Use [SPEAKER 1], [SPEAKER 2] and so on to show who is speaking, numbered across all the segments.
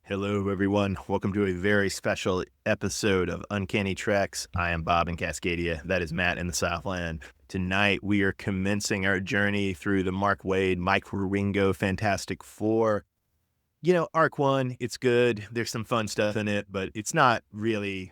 [SPEAKER 1] Hello, everyone. Welcome to a very special episode of Uncanny Treks. I am Bob in Cascadia. That is Matt in the Southland. Tonight, we are commencing our journey through the Mark Waid, Mike Wieringo Fantastic Four. You know, Arc 1, it's good. There's some fun stuff in it, but it's not really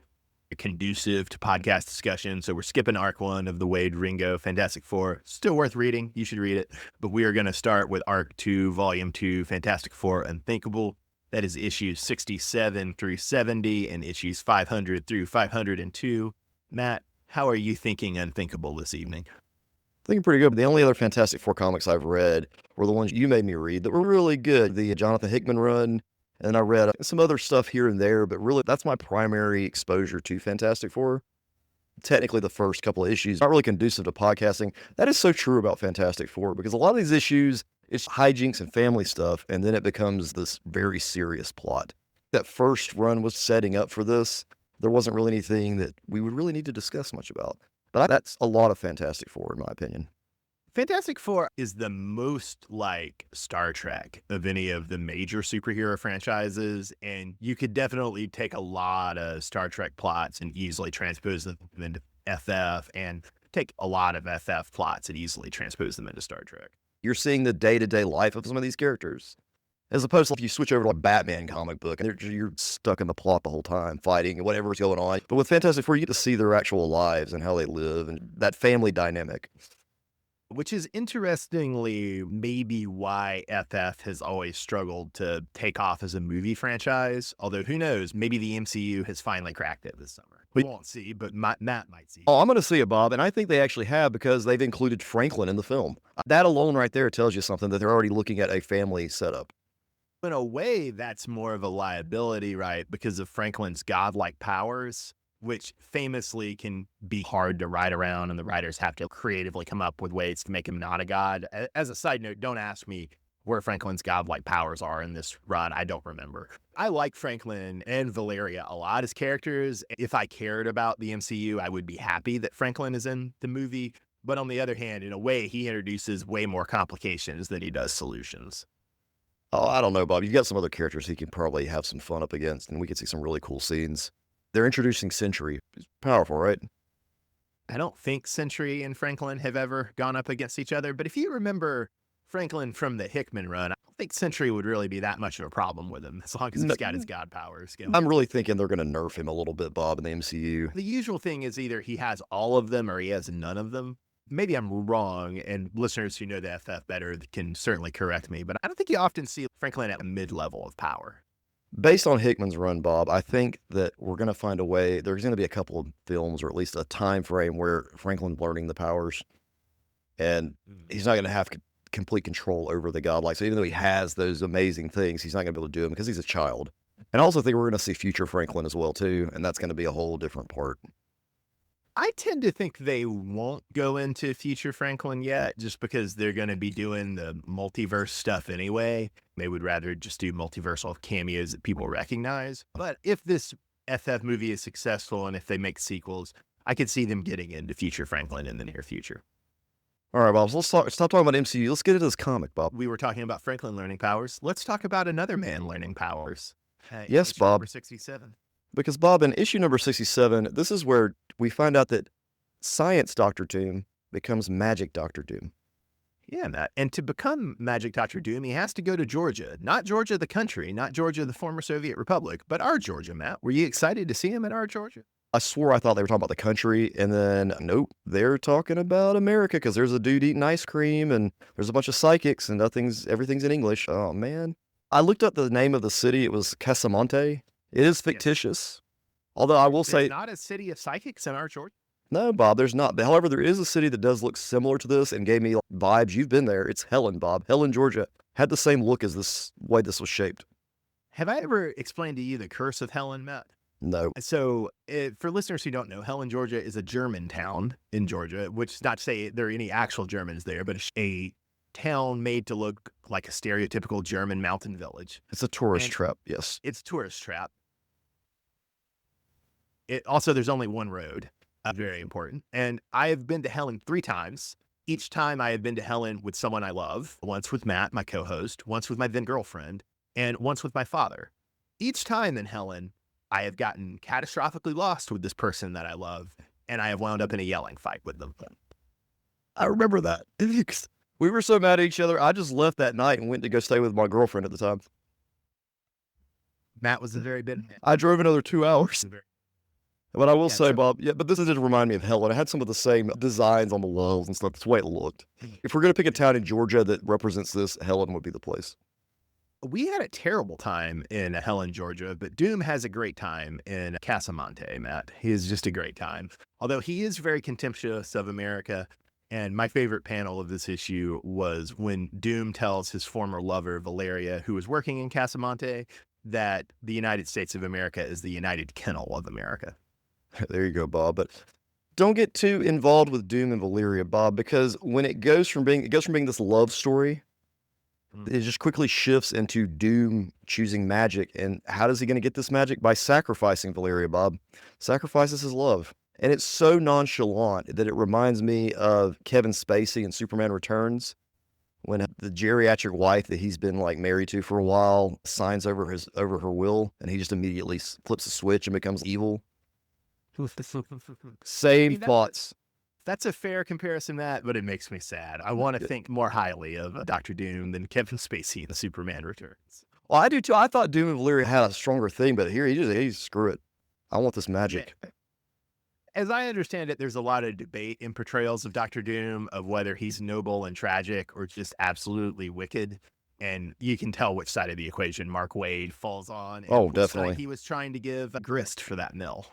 [SPEAKER 1] conducive to podcast discussion. So we're skipping Arc 1 of the Waid Ringo Fantastic Four. Still worth reading. You should read it. But we are going to start with Arc 2, Volume 2, Fantastic Four Unthinkable. That is issues 67 through 70 and issues 500 through 502. Matt, how are you thinking Unthinkable this evening?
[SPEAKER 2] Thinking pretty good. The only other Fantastic Four comics I've read were the ones you made me read that were really good. The Jonathan Hickman run, and I read some other stuff here and there, but really that's my primary exposure to Fantastic Four. Technically, the first couple of issues, not really conducive to podcasting. That is so true about Fantastic Four, because a lot of these issues, it's hijinks and family stuff, and then it becomes this very serious plot. That first run was setting up for this. There wasn't really anything that we would really need to discuss much about. But that's a lot of Fantastic Four, in my opinion.
[SPEAKER 1] Fantastic Four is the most like Star Trek of any of the major superhero franchises, and you could definitely take a lot of Star Trek plots and easily transpose them into FF, and take a lot of FF plots and easily transpose them into Star Trek.
[SPEAKER 2] You're seeing the day-to-day life of some of these characters. As opposed to if you switch over to a Batman comic book, and you're stuck in the plot the whole time, fighting and whatever's going on. But with Fantastic Four, you get to see their actual lives and how they live, and that family dynamic.
[SPEAKER 1] Which is interestingly maybe why FF has always struggled to take off as a movie franchise. Although who knows, maybe the MCU has finally cracked it this summer. We won't see, but Matt might see.
[SPEAKER 2] Oh, I'm going to see it, Bob, and I think they actually have, because they've included Franklin in the film. That alone right there tells you something, that they're already looking at a family setup.
[SPEAKER 1] In a way, that's more of a liability, right? Because of Franklin's godlike powers, which famously can be hard to write around, and the writers have to creatively come up with ways to make him not a god. As a side note, don't ask me where Franklin's godlike powers are in this run. I don't remember. I like Franklin and Valeria a lot as characters. If I cared about the MCU, I would be happy that Franklin is in the movie. But on the other hand, in a way, he introduces way more complications than he does solutions.
[SPEAKER 2] Oh, I don't know, Bob. You've got some other characters he can probably have some fun up against, and we could see some really cool scenes. They're introducing Sentry. It's powerful, right?
[SPEAKER 1] I don't think Sentry and Franklin have ever gone up against each other, but if you remember Franklin from the Hickman run, I don't think Sentry would really be that much of a problem with him, as long as he's got his god powers.
[SPEAKER 2] I'm really thinking they're going to nerf him a little bit, Bob, in the MCU.
[SPEAKER 1] The usual thing is either he has all of them or he has none of them. Maybe I'm wrong, and listeners who know the FF better can certainly correct me, but I don't think you often see Franklin at a mid-level of power.
[SPEAKER 2] Based on Hickman's run, Bob, I think that we're going to find a way. There's going to be a couple of films, or at least a time frame, where Franklin's learning the powers, and he's not going to have complete control over the godlike. So even though he has those amazing things, he's not going to be able to do them because he's a child. And I also think we're going to see future Franklin as well, too, and that's going to be a whole different part.
[SPEAKER 1] I tend to think they won't go into future Franklin yet, just because they're going to be doing the multiverse stuff anyway. They would rather just do multiversal cameos that people recognize. But if this FF movie is successful and if they make sequels, I could see them getting into future Franklin in the near future.
[SPEAKER 2] All right, Bob, so stop talking about MCU. Let's get into this comic, Bob.
[SPEAKER 1] We were talking about Franklin learning powers. Let's talk about another man learning powers.
[SPEAKER 2] Yes, Bob.
[SPEAKER 1] Number 67.
[SPEAKER 2] Because, Bob, in issue number 67, this is where we find out that Science Dr. Doom becomes Magic Dr. Doom.
[SPEAKER 1] Yeah, Matt. And to become Magic Dr. Doom, he has to go to Georgia. Not Georgia the country, not Georgia the former Soviet Republic, but our Georgia, Matt. Were you excited to see him at our Georgia?
[SPEAKER 2] I swore I thought they were talking about the country, and then, nope, they're talking about America, because there's a dude eating ice cream, and there's a bunch of psychics, and everything's in English. Oh, man. I looked up the name of the city. It was Casamonte. It is fictitious. Yes. Although I will say...
[SPEAKER 1] There's not a city of psychics in our Georgia?
[SPEAKER 2] No, Bob, there's not. However, there is a city that does look similar to this and gave me vibes. You've been there. It's Helen, Bob. Helen, Georgia. Had the same look as this way this was shaped.
[SPEAKER 1] Have I ever explained to you the curse of Helen, Matt?
[SPEAKER 2] No.
[SPEAKER 1] So for listeners who don't know, Helen, Georgia is a German town in Georgia, which is not to say there are any actual Germans there, but it's a town made to look like a stereotypical German mountain village.
[SPEAKER 2] It's a tourist trap, yes.
[SPEAKER 1] It's a tourist trap. Also, there's only one road. Very important. And I have been to Helen 3 times. Each time I have been to Helen with someone I love. Once with Matt, my co-host. Once with my then girlfriend. And once with my father. Each time in Helen, I have gotten catastrophically lost with this person that I love, and I have wound up in a yelling fight with them.
[SPEAKER 2] I remember that. We were so mad at each other. I just left that night and went to go stay with my girlfriend at the time.
[SPEAKER 1] Matt was a very bit.
[SPEAKER 2] I drove another 2 hours. But I will
[SPEAKER 1] Yeah,
[SPEAKER 2] say,
[SPEAKER 1] so-
[SPEAKER 2] Bob, but this did remind me of Helen. It had some of the same designs on the walls and stuff. That's the way it looked. If we're going to pick a town in Georgia that represents this, Helen would be the place.
[SPEAKER 1] We had a terrible time in Helen, Georgia, but Doom has a great time in Casamonte, Matt. He is just a great time. Although he is very contemptuous of America. And my favorite panel of this issue was when Doom tells his former lover, Valeria, who was working in Casamonte, that the United States of America is the United Kennel of America.
[SPEAKER 2] There you go, Bob. But don't get too involved with Doom and Valeria, Bob, because when it goes from being this love story, it just quickly shifts into Doom choosing magic. And how is he going to get this magic? By sacrificing Valeria, Bob. Sacrifices his love. And it's so nonchalant that it reminds me of Kevin Spacey in Superman Returns, when the geriatric wife that he's been like married to for a while signs over her will, and he just immediately flips a switch and becomes evil. Same thoughts.
[SPEAKER 1] That's a fair comparison, Matt, but it makes me sad. I want to think more highly of Dr. Doom than Kevin Spacey in Superman Returns.
[SPEAKER 2] Well, I do too. I thought Doom and Valeria had a stronger thing, but here he's screw it. I want this magic.
[SPEAKER 1] As I understand it, there's a lot of debate in portrayals of Dr. Doom of whether he's noble and tragic or just absolutely wicked. And you can tell which side of the equation Mark Waid falls on. And
[SPEAKER 2] Oh,
[SPEAKER 1] which side
[SPEAKER 2] definitely.
[SPEAKER 1] he was trying to give grist for that mill.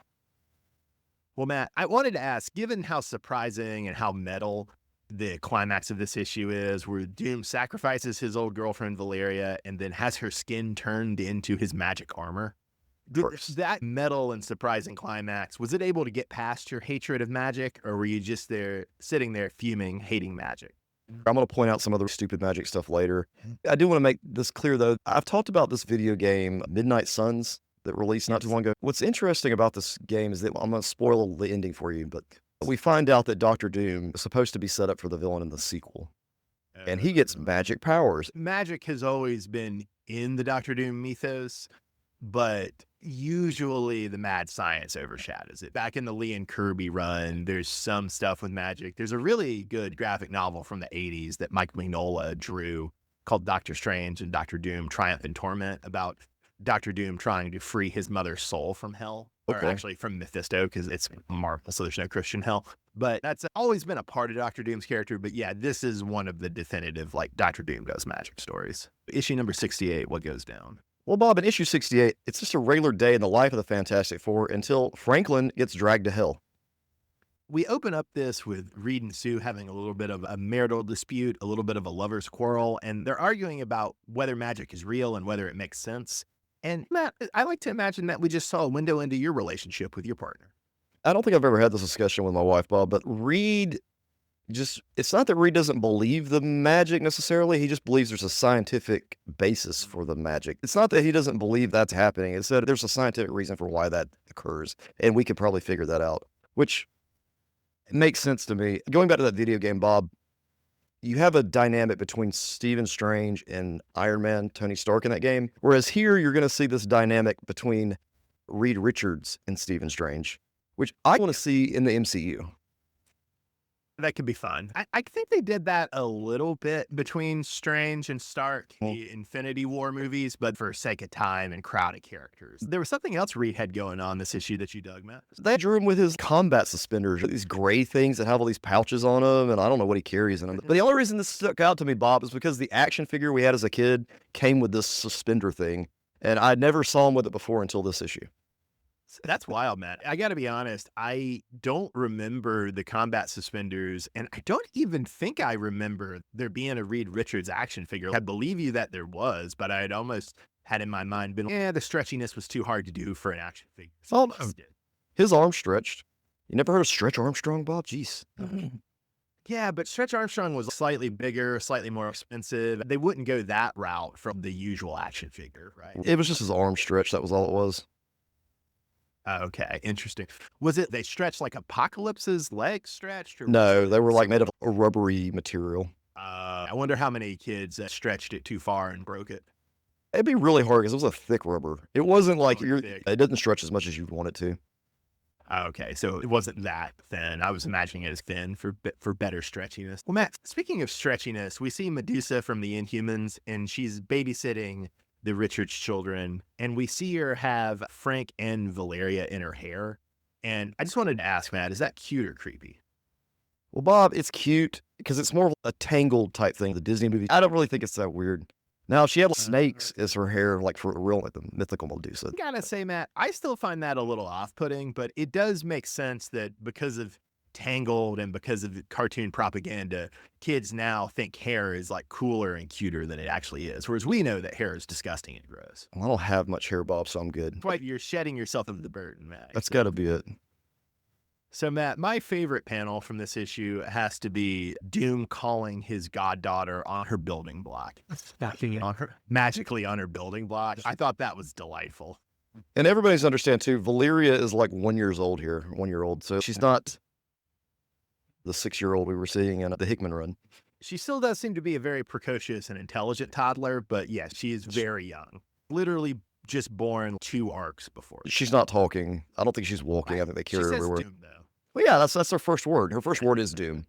[SPEAKER 1] Well, Matt, I wanted to ask, given how surprising and how metal the climax of this issue is, where Doom sacrifices his old girlfriend Valeria and then has her skin turned into his magic armor. That metal and surprising climax, was it able to get past your hatred of magic, or were you just sitting there fuming, hating magic?
[SPEAKER 2] I'm going to point out some other stupid magic stuff later. I do want to make this clear, though. I've talked about this video game, Midnight Suns, that released not too long ago. What's interesting about this game is that I'm going to spoil the ending for you, but we find out that Dr. Doom is supposed to be set up for the villain in the sequel, and he gets magic powers.
[SPEAKER 1] Magic has always been in the Dr. Doom mythos, but usually the mad science overshadows it. Back in the Lee and Kirby run, there's some stuff with magic. There's a really good graphic novel from the 80s that Mike Mignola drew called Doctor Strange and Dr. Doom Triumph and Torment, about Dr. Doom trying to free his mother's soul from hell, or actually from Mephisto, because it's Marvel, so there's no Christian hell. But that's always been a part of Dr. Doom's character. But yeah, this is one of the definitive, like, Dr. Doom does magic stories. Issue number 68, what goes down?
[SPEAKER 2] Well, Bob, in issue 68, it's just a regular day in the life of the Fantastic Four until Franklin gets dragged to hell.
[SPEAKER 1] We open up this with Reed and Sue having a little bit of a marital dispute, a little bit of a lover's quarrel, and they're arguing about whether magic is real and whether it makes sense. And Matt, I like to imagine that we just saw a window into your relationship with your partner.
[SPEAKER 2] I don't think I've ever had this discussion with my wife, Bob, but Reed it's not that Reed doesn't believe the magic necessarily. He just believes there's a scientific basis for the magic. It's not that he doesn't believe that's happening. It's that there's a scientific reason for why that occurs. And we could probably figure that out, which makes sense to me. Going back to that video game, Bob, you have a dynamic between Stephen Strange and Iron Man, Tony Stark in that game. Whereas here, you're going to see this dynamic between Reed Richards and Stephen Strange, which I want to see in the MCU.
[SPEAKER 1] That could be fun. I think they did that a little bit between Strange and Stark, the Infinity War movies, but for sake of time and crowded characters. There was something else Reed had going on this issue that you dug, Matt.
[SPEAKER 2] They drew him with his combat suspenders, these gray things that have all these pouches on them, and I don't know what he carries in them. But the only reason this stuck out to me, Bob, is because the action figure we had as a kid came with this suspender thing, and I never saw him with it before until this issue.
[SPEAKER 1] That's wild, Matt. I got to be honest. I don't remember the combat suspenders, and I don't even think I remember there being a Reed Richards action figure. I believe you that there was, but I'd almost had in my mind been, the stretchiness was too hard to do for an action figure.
[SPEAKER 2] So his arm stretched. You never heard of Stretch Armstrong, Bob? Jeez.
[SPEAKER 1] Yeah, but Stretch Armstrong was slightly bigger, slightly more expensive. They wouldn't go that route from the usual action figure, right?
[SPEAKER 2] It was just his arm stretch. That was all it was.
[SPEAKER 1] Okay, interesting. Was it they stretched like Apocalypse's legs stretched? Or
[SPEAKER 2] No, they were like made of a rubbery material.
[SPEAKER 1] I wonder how many kids stretched it too far and broke it.
[SPEAKER 2] It'd be really hard because it was a thick rubber. It wasn't like
[SPEAKER 1] Really thick.
[SPEAKER 2] it doesn't stretch as much as you'd want it to.
[SPEAKER 1] Okay, so it wasn't that thin. I was imagining it as thin for better stretchiness. Well, Matt, speaking of stretchiness, we see Medusa from the Inhumans, and she's babysitting the Richards children, and we see her have Frank and Valeria in her hair. And I just wanted to ask, Matt, is that cute or creepy?
[SPEAKER 2] Well, Bob, it's cute because it's more of a Tangled type thing, the Disney movie. I don't really think it's that weird. Now, she had snakes as her hair, like for real, like the mythical Medusa.
[SPEAKER 1] I gotta say, Matt, I still find that a little off-putting, but it does make sense that because of Tangled and because of the cartoon propaganda, kids now think hair is like cooler and cuter than it actually is. Whereas we know that hair is disgusting and gross.
[SPEAKER 2] Well, I don't have much hair, Bob, so I'm good.
[SPEAKER 1] That's why you're shedding yourself of the burden, Matt.
[SPEAKER 2] That's got to be it.
[SPEAKER 1] So, Matt, my favorite panel from this issue has to be Doom calling his goddaughter on her building block. Magically on her building block. I thought that was delightful.
[SPEAKER 2] And everybody's understand too, Valeria is like 1 year old here, 1 year old. So she's not the 6-year-old we were seeing in the Hickman run.
[SPEAKER 1] She still does seem to be a very precocious and intelligent toddler, but yes, she is very young. Literally just born 2 arcs before.
[SPEAKER 2] She's not talking. I don't think she's walking. I think they carry her everywhere.
[SPEAKER 1] Doom, though.
[SPEAKER 2] Well, yeah, that's her first word. Her first word is Doom.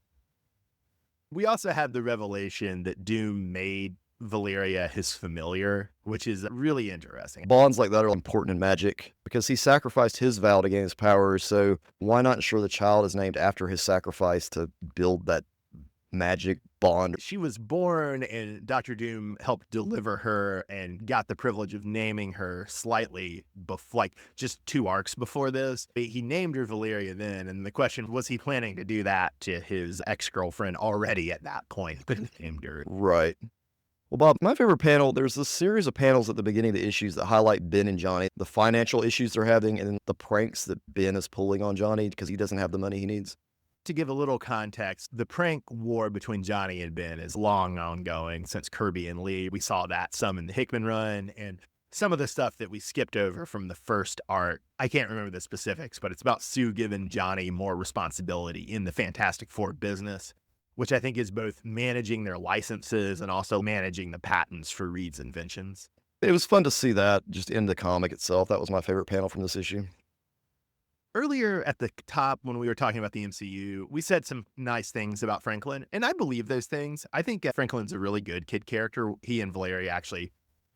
[SPEAKER 1] We also have the revelation that Doom made Valeria his familiar, which is really interesting.
[SPEAKER 2] Bonds like that are important in magic because he sacrificed his vow to gain his powers. So why not ensure the child is named after his sacrifice to build that magic bond?
[SPEAKER 1] She was born and Dr. Doom helped deliver her and got the privilege of naming her slightly like just 2 arcs before this. He named her Valeria then, and the question was he planning to do that to his ex-girlfriend already at that point, but named her.
[SPEAKER 2] Right. Well, Bob, my favorite panel, there's this series of panels at the beginning of the issues that highlight Ben and Johnny, the financial issues they're having, and then the pranks that Ben is pulling on Johnny because he doesn't have the money he needs.
[SPEAKER 1] To give a little context, the prank war between Johnny and Ben is long ongoing since Kirby and Lee. We saw that some in the Hickman run, and some of the stuff that we skipped over from the first arc. I can't remember the specifics, but it's about Sue giving Johnny more responsibility in the Fantastic Four business, which I think is both managing their licenses and also managing the patents for Reed's inventions.
[SPEAKER 2] It was fun to see that just in the comic itself. That was my favorite panel from this issue.
[SPEAKER 1] Earlier at the top, when we were talking about the MCU, we said some nice things about Franklin, and I believe those things. I think Franklin's a really good kid character. He and Valeria actually,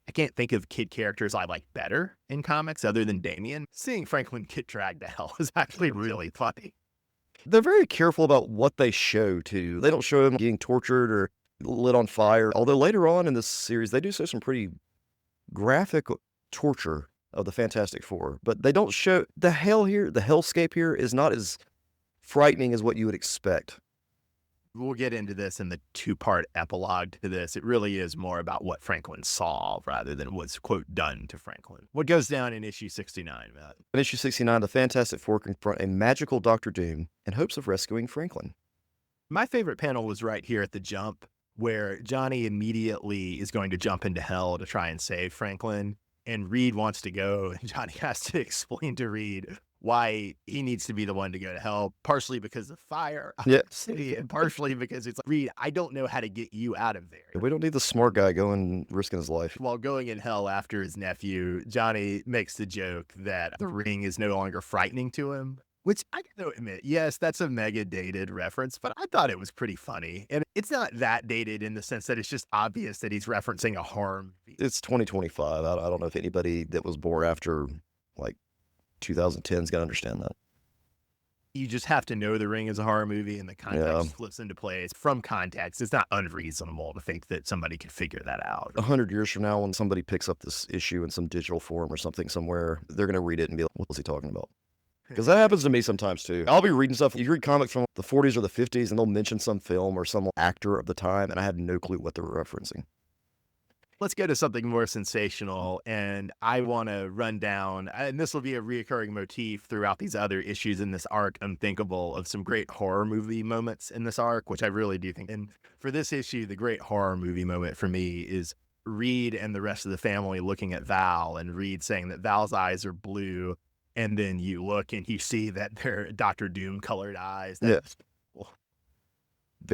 [SPEAKER 1] I can't think of kid characters I like better in comics other than Damian. Seeing Franklin get dragged to hell is actually really funny.
[SPEAKER 2] They're very careful about what they show, too. They don't show him getting tortured or lit on fire, although later on in this series, they do show some pretty graphic torture of the Fantastic Four, but they don't show the hell here. The hellscape here is not as frightening as what you would expect.
[SPEAKER 1] We'll get into this in the 2-part epilogue to this. It really is more about what Franklin saw rather than what's, quote, done to Franklin. What goes down in issue 69, Matt?
[SPEAKER 2] In issue 69, the Fantastic Four confront a magical Dr. Doom in hopes of rescuing Franklin.
[SPEAKER 1] My favorite panel was right here at the jump, where Johnny immediately is going to jump into hell to try and save Franklin. And Reed wants to go, and Johnny has to explain to Reed why he needs to be the one to go to hell, partially because of fire, obviously, and partially because it's like, Reed, I don't know how to get you out of there.
[SPEAKER 2] We don't need the smart guy going risking his life.
[SPEAKER 1] While going in hell after his nephew, Johnny makes the joke that the ring is no longer frightening to him, which I gotta admit, yes, that's a mega dated reference, but I thought it was pretty funny. And it's not that dated in the sense that it's just obvious that he's referencing a horror movie.
[SPEAKER 2] It's 2025. I don't know if anybody that was born after like 2010 is going to understand that.
[SPEAKER 1] You just have to know The Ring is a horror movie and the context flips into place. From context, it's not unreasonable to think that somebody could figure that out.
[SPEAKER 2] 100 years from now, when somebody picks up this issue in some digital form or something somewhere, they're going to read it and be like, what's he talking about? Because that happens to me sometimes too. I'll be reading stuff. You read comics from the 40s or the 50s and they'll mention some film or some actor of the time, and I have no clue what they're referencing.
[SPEAKER 1] Let's go to something more sensational, and I want to run down, and this will be a reoccurring motif throughout these other issues in this arc, Unthinkable, of some great horror movie moments in this arc, which I really do think. And for this issue, the great horror movie moment for me is Reed and the rest of the family looking at Val, and Reed saying that Val's eyes are blue, and then you look and you see that they're Dr. Doom colored eyes.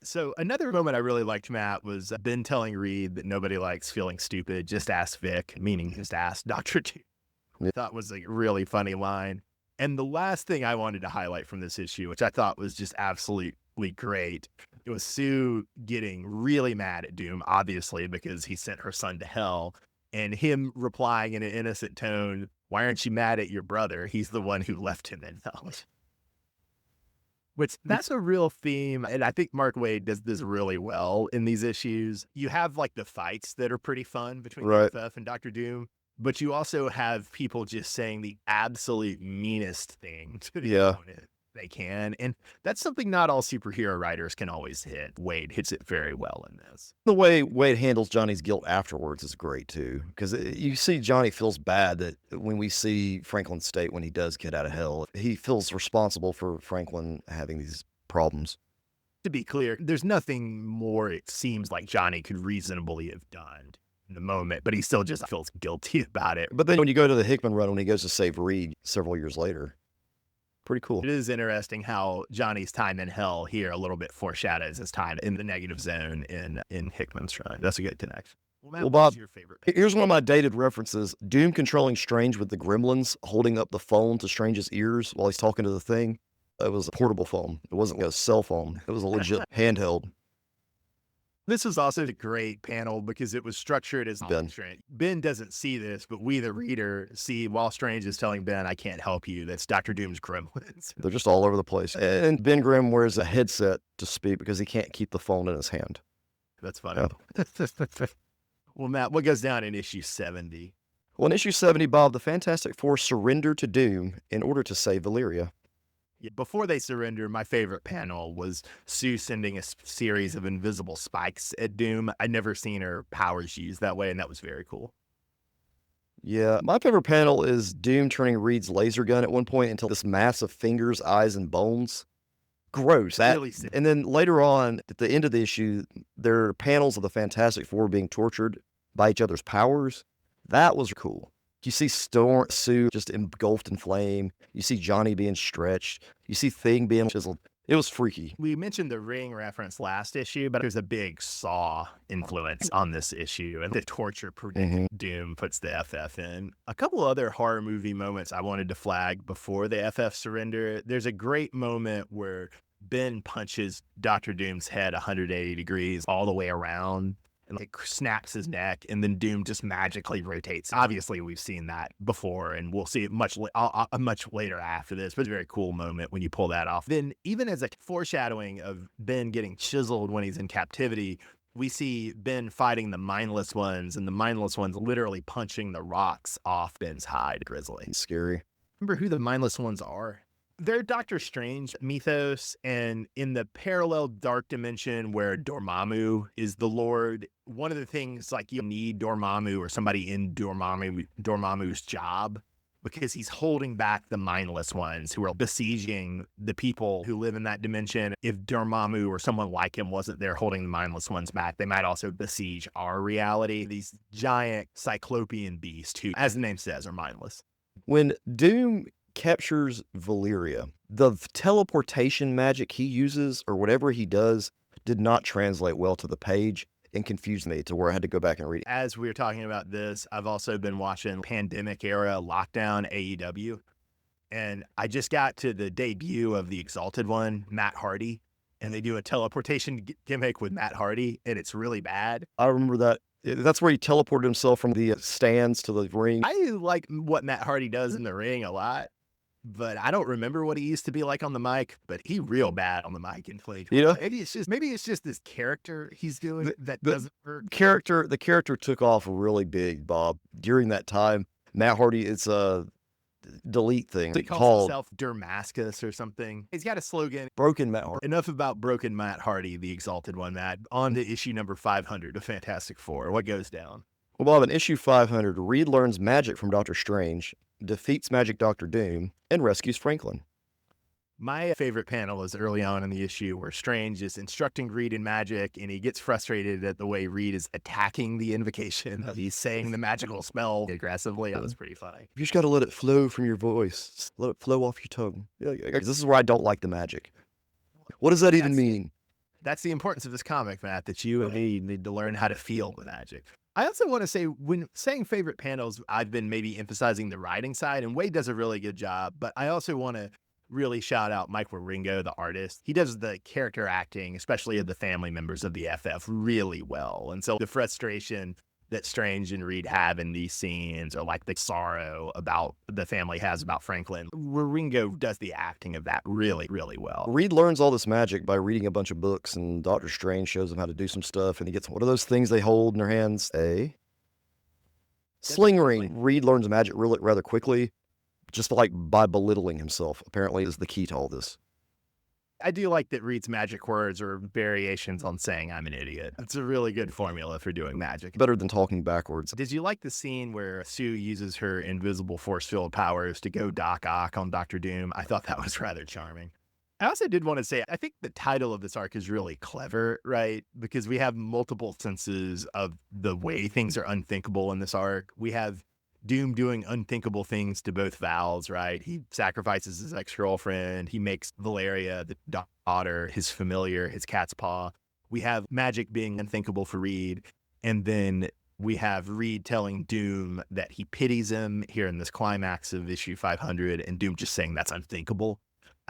[SPEAKER 1] So another moment I really liked, Matt, was Ben telling Reed that nobody likes feeling stupid. Just ask Vic, meaning just ask Dr. Doom. I thought was a really funny line. And the last thing I wanted to highlight from this issue, which I thought was just absolutely great, it was Sue getting really mad at Doom, obviously, because he sent her son to hell, and him replying in an innocent tone, "Why aren't you mad at your brother? He's the one who left him in hell." Which that's a real theme, and I think Mark Waid does this really well in these issues. You have like the fights that are pretty fun between the
[SPEAKER 2] Right.
[SPEAKER 1] FF and Doctor Doom, but you also have people just saying the absolute meanest thing to the
[SPEAKER 2] Yeah.
[SPEAKER 1] opponent they can, and that's something not all superhero writers can always hit. Wade hits it very well in this.
[SPEAKER 2] The way Wade handles Johnny's guilt afterwards is great too, because you see Johnny feels bad that when we see Franklin's state when he does get out of hell, he feels responsible for Franklin having these problems.
[SPEAKER 1] To be clear, there's nothing more it seems like Johnny could reasonably have done in the moment, but he still just feels guilty about it.
[SPEAKER 2] But then when you go to the Hickman run, when he goes to save Reed several years later, pretty cool.
[SPEAKER 1] It is interesting how Johnny's time in hell here a little bit foreshadows his time in the negative zone in Hickman's run. That's a good connection. Well, Matt,
[SPEAKER 2] Well,
[SPEAKER 1] what's
[SPEAKER 2] Bob,
[SPEAKER 1] your favorite?
[SPEAKER 2] Here's one of my dated references. Doom controlling Strange with the gremlins, holding up the phone to Strange's ears while he's talking to the thing. It was a portable phone. It wasn't a cell phone. It was a legit handheld.
[SPEAKER 1] This was also a great panel because it was structured as
[SPEAKER 2] Ben.
[SPEAKER 1] Strange. Ben doesn't see this, but we, the reader, see while Strange is telling Ben, "I can't help you." That's Dr. Doom's gremlins.
[SPEAKER 2] They're just all over the place. And Ben Grimm wears a headset to speak because he can't keep the phone in his hand.
[SPEAKER 1] That's funny. Well, Matt, what goes down in issue 70?
[SPEAKER 2] Well, in issue 70, Bob, the Fantastic Four surrender to Doom in order to save Valyria.
[SPEAKER 1] Yeah, before they surrender, my favorite panel was Sue sending a series of invisible spikes at Doom. I'd never seen her powers used that way, and that was very cool.
[SPEAKER 2] Yeah, my favorite panel is Doom turning Reed's laser gun at one point into this mass of fingers, eyes, and bones. Gross.
[SPEAKER 1] Really sick.
[SPEAKER 2] And then later on, at the end of the issue, there are panels of the Fantastic Four being tortured by each other's powers. That was cool. You see Sue just engulfed in flame. You see Johnny being stretched. You see Thing being chiseled. It was freaky.
[SPEAKER 1] We mentioned the Ring reference last issue, but there's a big Saw influence on this issue, and the torture Doom puts the FF in. A couple other horror movie moments I wanted to flag before the FF surrender. There's a great moment where Ben punches Dr. Doom's head 180 degrees all the way around and like snaps his neck, and then Doom just magically rotates. Obviously, we've seen that before, and we'll see it much later after this, but it's a very cool moment when you pull that off. Then, even as a foreshadowing of Ben getting chiseled when he's in captivity, we see Ben fighting the mindless ones, and the mindless ones literally punching the rocks off Ben's hide. Grizzly.
[SPEAKER 2] It's scary.
[SPEAKER 1] Remember who the mindless ones are? They're Doctor Strange mythos, and in the parallel dark dimension where Dormammu is the Lord, one of the things like you need Dormammu or somebody in Dormammu's job because he's holding back the mindless ones who are besieging the people who live in that dimension. If Dormammu or someone like him wasn't there holding the mindless ones back, they might also besiege our reality. These giant cyclopean beasts who, as the name says, are mindless.
[SPEAKER 2] When Doom captures Valyria, the teleportation magic he uses or whatever he does did not translate well to the page and confused me to where I had to go back and read it.
[SPEAKER 1] As we were talking about this, I've also been watching pandemic era lockdown AEW, and I just got to the debut of the Exalted One, Matt Hardy, and they do a teleportation gimmick with Matt Hardy, and it's really bad.
[SPEAKER 2] I remember that. That's where he teleported himself from the stands to the ring.
[SPEAKER 1] I like what Matt Hardy does in the ring a lot, but I don't remember what he used to be like on the mic, but he real bad on the mic in 2020.
[SPEAKER 2] You know?
[SPEAKER 1] Maybe it's just this character he's doing that doesn't work.
[SPEAKER 2] The character took off really big, Bob. During that time, Matt Hardy, it's a delete thing
[SPEAKER 1] He calls
[SPEAKER 2] called
[SPEAKER 1] himself Dermascus or something. He's got a slogan.
[SPEAKER 2] Broken Matt Hardy.
[SPEAKER 1] Enough about broken Matt Hardy, the Exalted One, Matt. On to issue number 500 of Fantastic Four. What goes down?
[SPEAKER 2] Well, Bob, in issue 500, Reed learns magic from Doctor Strange, defeats Magic Doctor Doom, and rescues Franklin.
[SPEAKER 1] My favorite panel is early on in the issue where Strange is instructing Reed in magic, and he gets frustrated at the way Reed is attacking the invocation. He's saying the magical spell aggressively. That was pretty funny.
[SPEAKER 2] You just got to let it flow from your voice. Let it flow off your tongue. Yeah, this is where I don't like the magic. What does that even mean?
[SPEAKER 1] That's the importance of this comic, Matt, that you and me need to learn how to feel with magic. I also want to say, when saying favorite panels, I've been maybe emphasizing the writing side, and Wade does a really good job. But I also want to really shout out Mike Waringo, the artist. He does the character acting, especially of the family members of the FF, really well. And so the frustration that Strange and Reed have in these scenes, or like the sorrow about the family has about Franklin, Waringo does the acting of that really, really well.
[SPEAKER 2] Reed learns all this magic by reading a bunch of books, and Doctor Strange shows him how to do some stuff, and he gets, what are those things they hold in their hands? A sling ring. Reed learns magic really rather quickly, just like by belittling himself, apparently is the key to all this.
[SPEAKER 1] I do like that Reed's magic words are variations on saying I'm an idiot. It's a really good formula for doing magic.
[SPEAKER 2] Better than talking backwards.
[SPEAKER 1] Did you like the scene where Sue uses her invisible force field powers to go Doc Ock on Dr. Doom? I thought that was rather charming. I also did want to say, I think the title of this arc is really clever, right? Because we have multiple senses of the way things are unthinkable in this arc. We have Doom doing unthinkable things to both Vals, right? He sacrifices his ex-girlfriend. He makes Valeria, the daughter, his familiar, his cat's paw. We have magic being unthinkable for Reed. And then we have Reed telling Doom that he pities him here in this climax of issue 500, and Doom just saying that's unthinkable.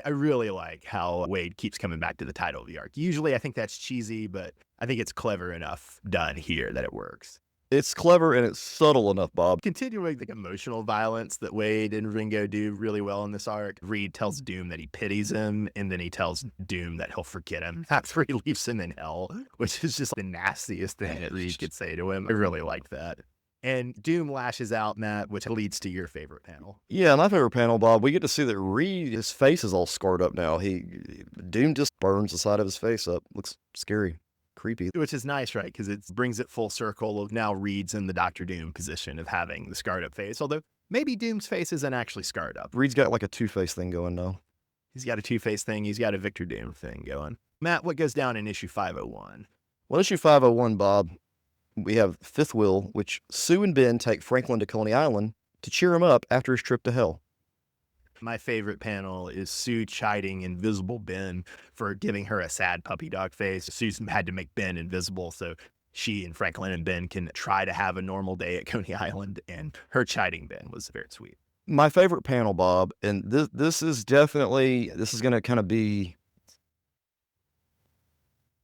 [SPEAKER 1] I really like how Wade keeps coming back to the title of the arc. Usually I think that's cheesy, but I think it's clever enough done here that it works.
[SPEAKER 2] It's clever and it's subtle enough, Bob.
[SPEAKER 1] Continuing the emotional violence that Wade and Ringo do really well in this arc, Reed tells Doom that he pities him, and then he tells Doom that he'll forget him after he leaves him in hell, which is just the nastiest thing that Reed could say to him. I really like that. And Doom lashes out, Matt, which leads to your favorite panel.
[SPEAKER 2] Yeah, my favorite panel, Bob, we get to see that Reed, his face is all scarred up now. Doom just burns the side of his face up. Looks scary. Creepy.
[SPEAKER 1] Which is nice, right? Because it brings it full circle of now Reed's in the Dr. Doom position of having the scarred up face. Although maybe Doom's face isn't actually scarred up.
[SPEAKER 2] Reed's got like a Two-Face thing going now.
[SPEAKER 1] He's got a Two-Face thing. He's got a Victor Doom thing going. Matt, what goes down in issue 501?
[SPEAKER 2] Well, issue 501, Bob, we have Fifth Wheel, which Sue and Ben take Franklin to Coney Island to cheer him up after his trip to hell.
[SPEAKER 1] My favorite panel is Sue chiding Invisible Ben for giving her a sad puppy dog face. Susan had to make Ben invisible so she and Franklin and Ben can try to have a normal day at Coney Island, and her chiding Ben was very sweet.
[SPEAKER 2] My favorite panel, Bob, and this is going to kind of be,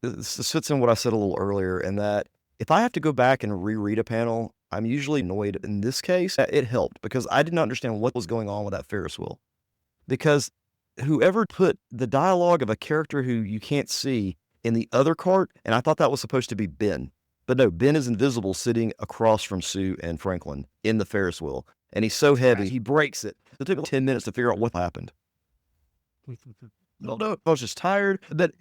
[SPEAKER 2] this fits in what I said a little earlier, in that if I have to go back and reread a panel, I'm usually annoyed. In this case, it helped because I did not understand what was going on with that Ferris wheel. Because whoever put the dialogue of a character who you can't see in the other cart, and I thought that was supposed to be Ben. But no, Ben is invisible sitting across from Sue and Franklin in the Ferris wheel. And he's so heavy, he breaks it. It took 10 minutes to figure out what happened. No, I was just tired. But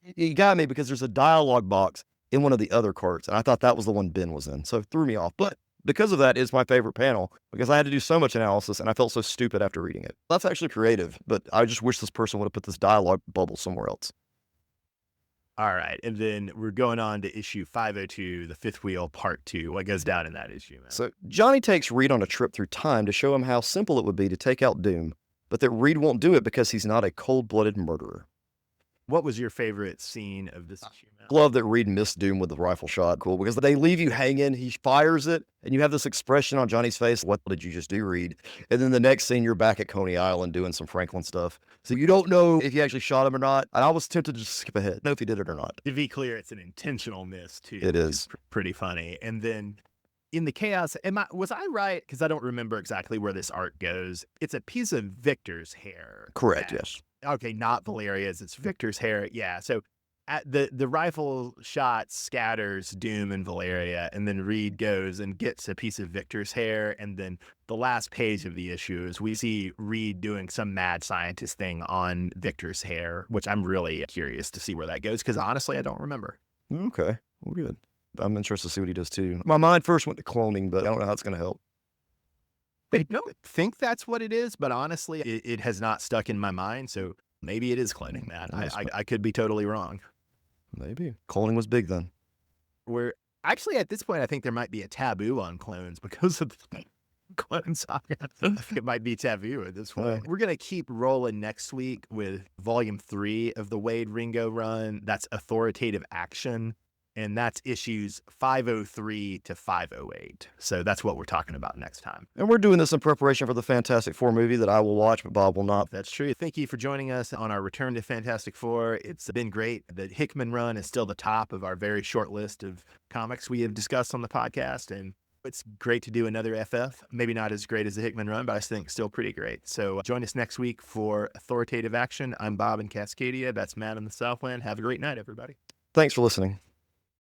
[SPEAKER 2] it got me because there's a dialogue box in one of the other carts, and I thought that was the one Ben was in. So it threw me off. But because of that, it's my favorite panel, because I had to do so much analysis, and I felt so stupid after reading it. That's actually creative, but I just wish this person would have put this dialogue bubble somewhere else.
[SPEAKER 1] All right, and then we're going on to issue 502, the Fifth Wheel, Part 2. What goes down in that issue, man?
[SPEAKER 2] So Johnny takes Reed on a trip through time to show him how simple it would be to take out Doom, but that Reed won't do it because he's not a cold-blooded murderer.
[SPEAKER 1] What was your favorite scene of this issue, man?
[SPEAKER 2] Love that Reed missed Doom with the rifle shot. Cool, because they leave you hanging, he fires it, and you have this expression on Johnny's face, what did you just do, Reed? And then the next scene, you're back at Coney Island doing some Franklin stuff. So you don't know if he actually shot him or not. And I was tempted to just skip ahead, know if he did it or not.
[SPEAKER 1] To be clear, it's an intentional miss, too.
[SPEAKER 2] It is.
[SPEAKER 1] Pretty funny. And then in the chaos, was I right? Because I don't remember exactly where this art goes. It's a piece of Victor's hair.
[SPEAKER 2] Correct, yes.
[SPEAKER 1] Okay, not Valeria's, it's Victor's hair. Yeah, so at the rifle shot scatters Doom and Valeria, and then Reed goes and gets a piece of Victor's hair, and then the last page of the issue is we see Reed doing some mad scientist thing on Victor's hair, which I'm really curious to see where that goes, because honestly, I don't remember.
[SPEAKER 2] Okay, well, good. I'm interested to see what he does, too. My mind first went to cloning, but I don't know how it's going to help.
[SPEAKER 1] I don't think that's what it is, but honestly, it has not stuck in my mind, so maybe it is cloning, Matt. I could be totally wrong.
[SPEAKER 2] Maybe. Cloning was big then.
[SPEAKER 1] Actually, at this point, I think there might be a taboo on clones because of Clone Saga. It might be taboo at this point. We're going to keep rolling next week with volume 3 of the Wade Ringo run. That's Authoritative Action. And that's issues 503 to 508. So that's what we're talking about next time.
[SPEAKER 2] And we're doing this in preparation for the Fantastic Four movie that I will watch, but Bob will not.
[SPEAKER 1] That's true. Thank you for joining us on our return to Fantastic Four. It's been great. The Hickman run is still the top of our very short list of comics we have discussed on the podcast. And it's great to do another FF. Maybe not as great as the Hickman run, but I think still pretty great. So join us next week for Authoritative Action. I'm Bob in Cascadia. That's Matt in the Southland. Have a great night, everybody.
[SPEAKER 2] Thanks for listening.